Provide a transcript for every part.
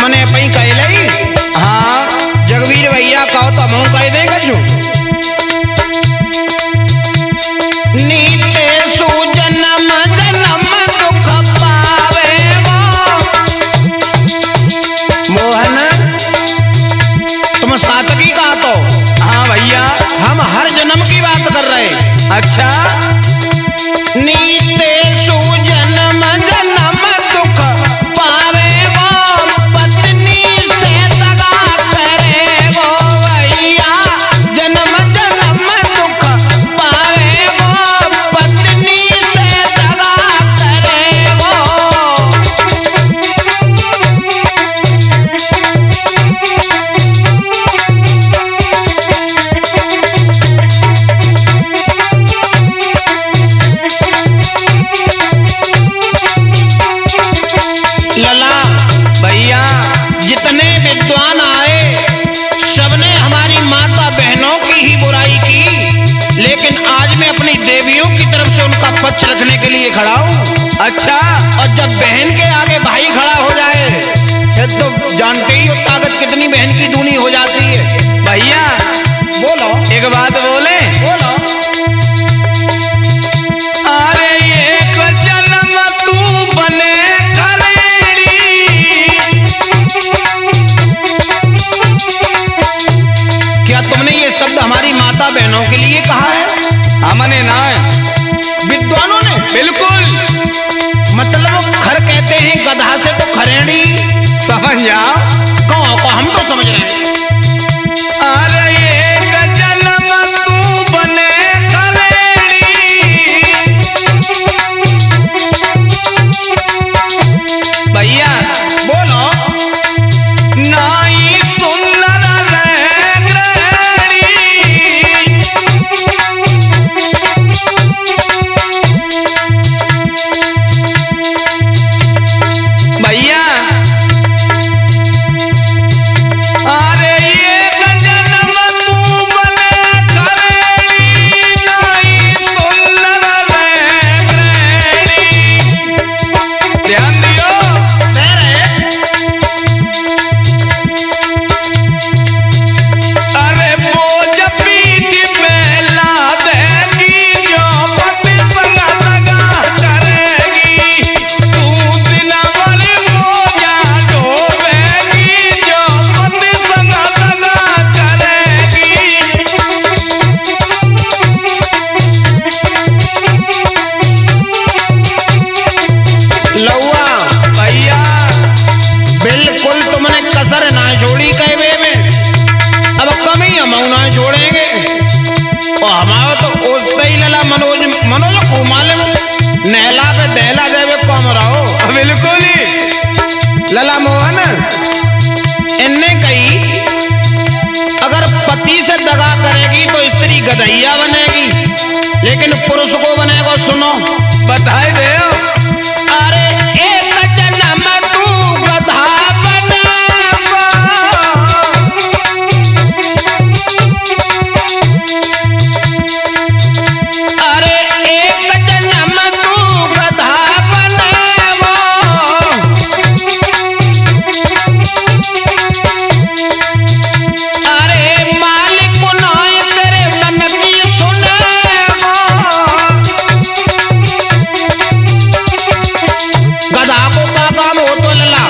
हमने पई कह लई। हाँ जगवीर भैया कहो तो हम कह देंगे छू। नीते सुजन्म जन्म दुख पावे वो। मोहन तुम सातकी कहा तो? हाँ भैया हम हर जन्म की बात कर रहे। अच्छा नीते सुजन्म जन्म दुख पावे वो, पत्नी से दगा करे वो भैया। जन्म जन्म दुख पावे वो, पत्नी से दगा करे वो। लला भैया जितने विद्वान आए सबने हमारी माता बहनों की ही बुराई की, लेकिन आज मैं अपनी देवियों की तरफ से उनका पक्ष रखने के लिए खड़ा हूँ। अच्छा और जब बहन के आगे भाई खड़ा हो जाए तो जानते ही हो ताकत कितनी बहन की दूनी हो जाती है। भैया बोलो एक बात बोले। बोलो। अरे एक जन्म तू बने तुमने ये शब्द हमारी माता बहनों के लिए कहा है? हमने ना, विद्वानों ने। बिल्कुल मतलब खर कहते हैं गधा से तो खरेड़ी। समझ जाओ कहो को हम तो समझ रहे हैं। अरे एक जन्म तू बने खरेड़ी। भैया बोलो। नाई सुंदर भैया अरे एक जन्म तू बने खरेड़ी, नाई सुंदर रैगरेड़ी। ध्यान दियो तेरे। अरे बोझ पीठ पे लाद देगी जो पति संग दगा करेगी। तू दिन भर बोझा ढोवेगी जो पति संग दगा करेगी। लौआ भैया बिल्कुल तुमने कसर ना छोड़ी कहवे में, अब कमी हम ना छोड़ेंगे। और हमारा तो ओसते ही लला मनोज मनोज को मालूम नहला पे दहला जावे कम रहो। बिल्कुल ही लला मोहन इनने कही अगर पति से दगा करेगी तो स्त्री गधैया बनेगी, लेकिन पुरुष को बनेगा। सुनो बताए दे। अरे एक जन्म तू गधा बनेगा। अरे एक जन्म तू गधा बनेगा। अरे मालिक नाय तेरे मन की सुनेगा। गधा को का काम हो तो लला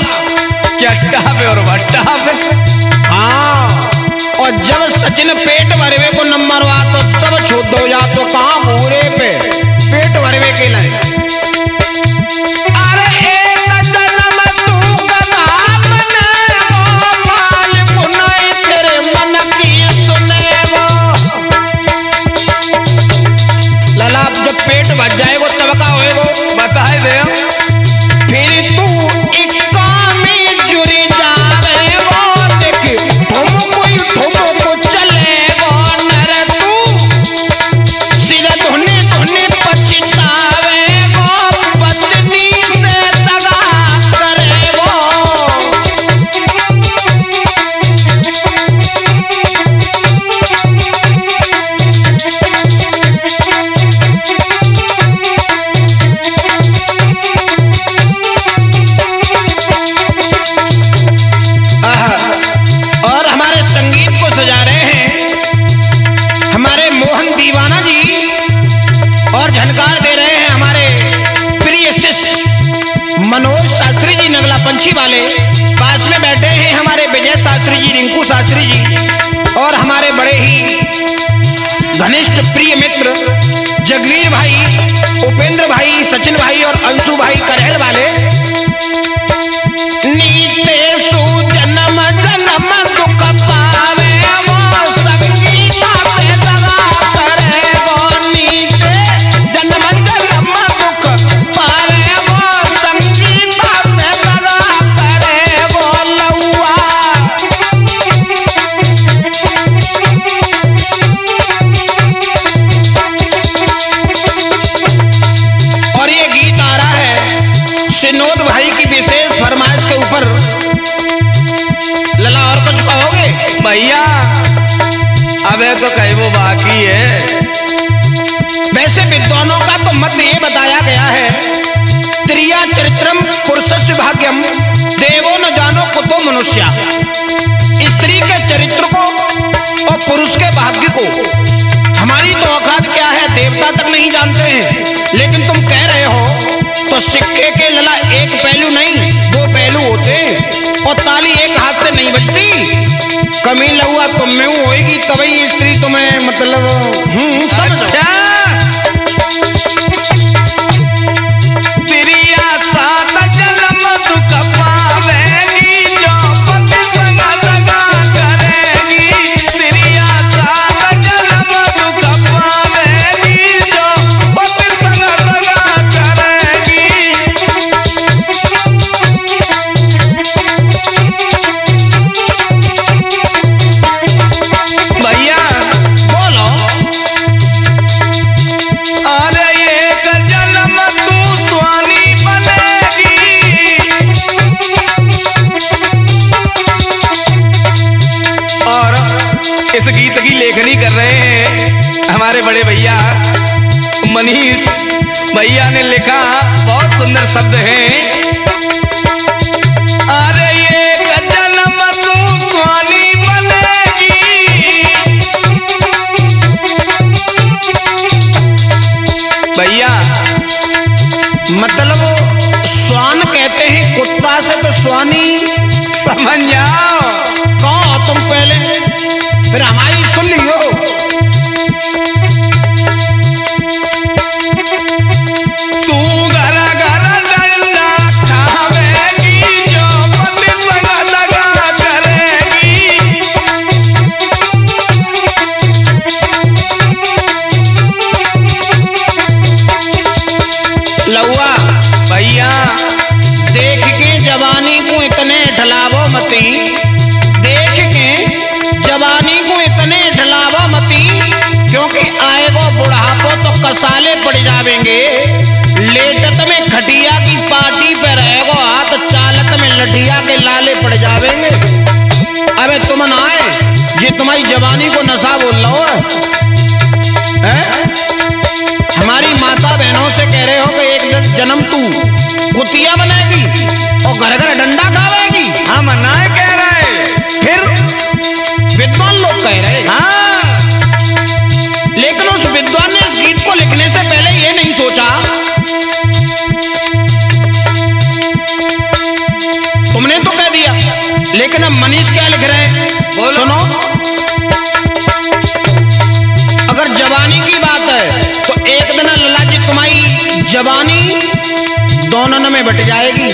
चट्टा पे और भट्टा पे। हाँ और जब सचिन पेट भरवे को नंबर हुआ तो तब छुद्ध हो जा तो कहाँ पूरे पे पेट भरवे के लिए। अरे एक जन्म तू गधा बनेगा, मालिक नाय तेरे मन की सुनेगा। लला जब पेट भर जाएगा तब का होएगा बताए दे। फिर तू इक्का में जुड़ी जावे वो, देख ठुमको चले वो नर। तू सिर धुने धुने पछतावे वो। शास्त्री जी नगला पंछी वाले, पास में बैठे हैं हमारे विजय शास्त्री जी, रिंकू शास्त्री जी और हमारे बड़े ही घनिष्ठ प्रिय मित्र जगवीर भाई, उपेंद्र भाई, सचिन भाई और अंशु भाई करहल वाले। नीते जन्म जन्म दुख पावे वो संगीता से दगा करे वो, नीते जन्म जन्म दुख पावे वो संगीता से दगा करे वो लौआ। और ये गीत आ रहा है सिनोद भाई की विशेष फरमाइश के ऊपर। लला और कुछ कहोगे? भैया अबे तो कहीं वो बाकी है। वैसे विद्वानों का तो मत ये बताया गया है, त्रिया चरित्रम पुरुषस्य भाग्यम देवो न जानो कुतो मनुष्या। स्त्री के चरित्र को और पुरुष के भाग्य को हमारी तो औकात क्या है, देवता तक नहीं जानते हैं। लेकिन तुम कह रहे हो तो सिक्के के लला एक पहलू नहीं दो पहलू होते हैं, और ताली एक हाथ से नहीं बजती। कमी लहुआ तुम में होएगी तभी स्त्री तुम्हें मतलब समझ। त्रिया सात जन्म दुख पावेगी जो पति संग दगा करेगी। त्रिया सात जन्म दुख पावेगी जो पति संग दगा करेगी। भैया बोलो। अरे एक जन्म तू स्वामी बनेगी। और इस गीत की लेखनी कर रहे हैं हमारे बड़े भैया मनीष भैया ने लिखा, बहुत सुंदर शब्द हैं। अरे एक जन्म तू स्वामी बनेगी। भैया मतलब स्वान कहते हैं कुत्ता से, तो स्वानी समझ जाओ। कौन हो तुम पहले, फिर हमारी सुन लियो। तू घर घर डंडा खावेगी जो पति संग दगा करेगी। लहुआ भैया देख के जवानी को इतने ढलावो मती, देख के जवानी को इतने ढलावो मती, क्योंकि आएगो बुढ़ापो तो कसाले पड़ जावेंगे। लेटत में खटिया की पार्टी पे रहेगो हाथ, चालत में लठिया के लाले पड़ जावेंगे। अबे तुम ना आए ये तुम्हारी जवानी को नशा बोल लो है? हमारी माता बहनों से कह रहे हो कि एक जन्म तू कुतिया बनेगी और घर घर डंडा खावेगी। हम ना कह रहे, फिर विद्वान लोग कह रहे। हाँ लेकिन उस विद्वान ने इस गीत को लिखने से पहले ये नहीं सोचा। तुमने तो कह दिया, लेकिन अब मनीष क्या लिख रहे हैं बोलो। सुनो। अगर जवानी की बात है तो एक दिन लल्ला जी तुम्हारी जवानी दोनों में बट जाएगी।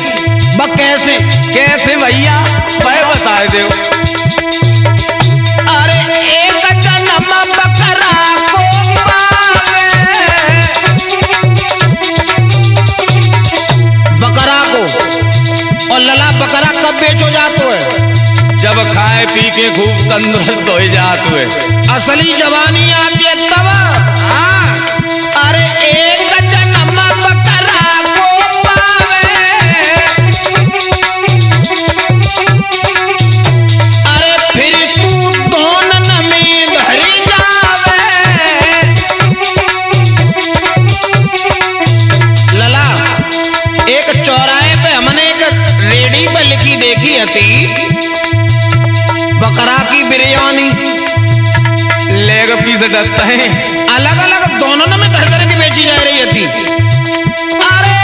बक कैसे? कैसे भैया मैं बता दो। अरे एक जन्म बकरा को पावे, बकरा को, और लला बकरा कब बेचो जातो है? जब खाए पी के खूब तंदुरुस्त हो जाते हुए असली जवानी आती है तब। हाँ अरे एक जन्म बकरा को पावे, अरे फिर तू दोनन में धरी जावे। लला एक चौराहे पे हमने एक रेडी पे लिखी देखी थी बकरा की बिरयानी। लेग पीस डरता है, अलग अलग दोनों में धर धर की बेची जा रही थी। अरे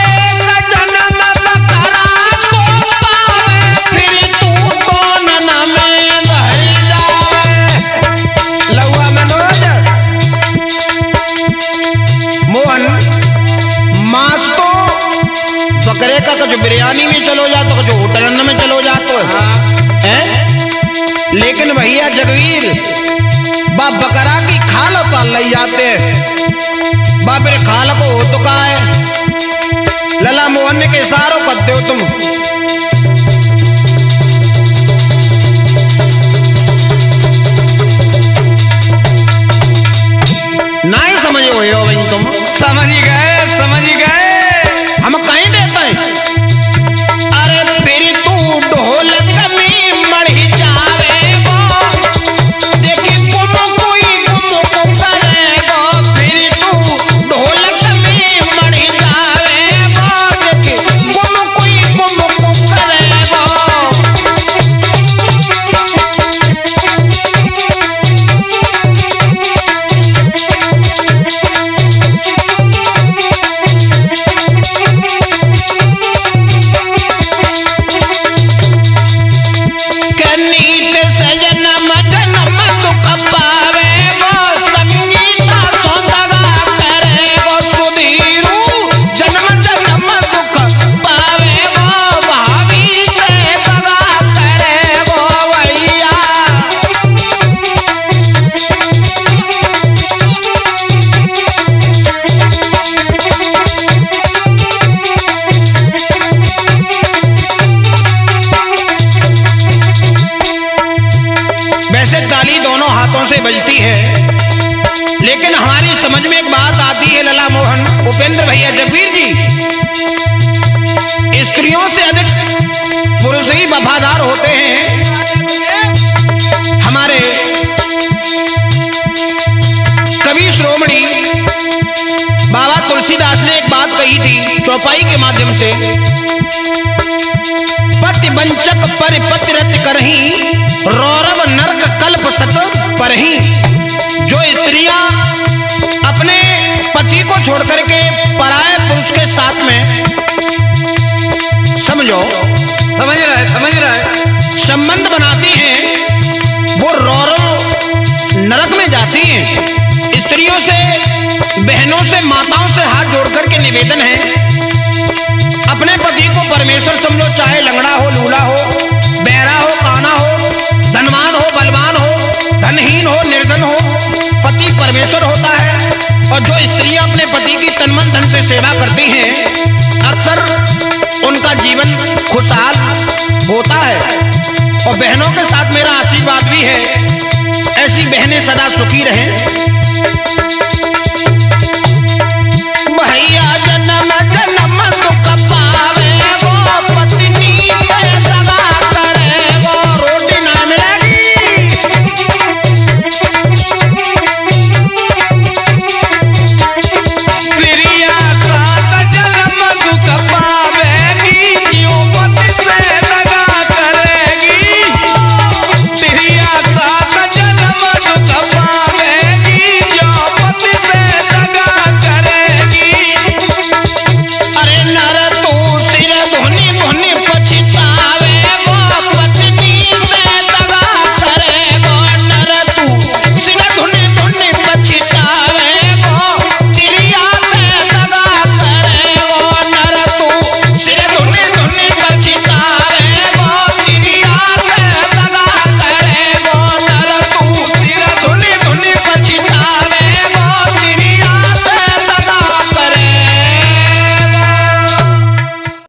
जन्म बकरा बकरे का कुछ बिरयानी में चलो जा तो कुछ होटल में चलो जा तो है। लेकिन भैया जगवीर बा बकरा की खाल तो ले जाते बा फिर खाल को हो तो कहा है लला मोहन के इशारों करते हो तुम। नहीं समझे हुए हो भाई तुम। समझ गए समझ गए। हम कहीं देते हैं अरे फिर तू ढोलक में मढ़ी जावे देखी गुम कोई गुम करेगो फिर तू ढोलक में मढ़ी जावे देखी गुम कोई गुम करेगो। वैसे ताली दोनों हाथों से बजती है, लेकिन हमारी समझ में एक बात आती है लला मोहन उपेंद्र भैया जगवीर जी, स्त्रियों से अधिक पुरुष ही वफादार होते हैं। हमारे कवि श्रोमणी बाबा तुलसीदास ने एक बात कही थी चौपाई के माध्यम से, पति वंचक परिपति रत करही रौरव नरक कल्प सत परही। जो स्त्रियां अपने पति को छोड़ करके पराये पुरुष के साथ में समझो समझ रहा है संबंध बनाती हैं वो रौरव नरक में जाती हैं। स्त्रियों से बहनों से माताओं से हाथ जोड़ करके निवेदन है अपने पति को परमेश्वर समझो, चाहे लंगड़ा हो लूला हो बहरा हो काना हो धनवान हो बलवान हो धनहीन हो निर्धन हो, पति परमेश्वर होता है। और जो स्त्रियां अपने पति की तन मन धन से सेवा करती हैं अक्सर उनका जीवन खुशहाल होता है। और बहनों के साथ मेरा आशीर्वाद भी है, ऐसी बहनें सदा सुखी रहें।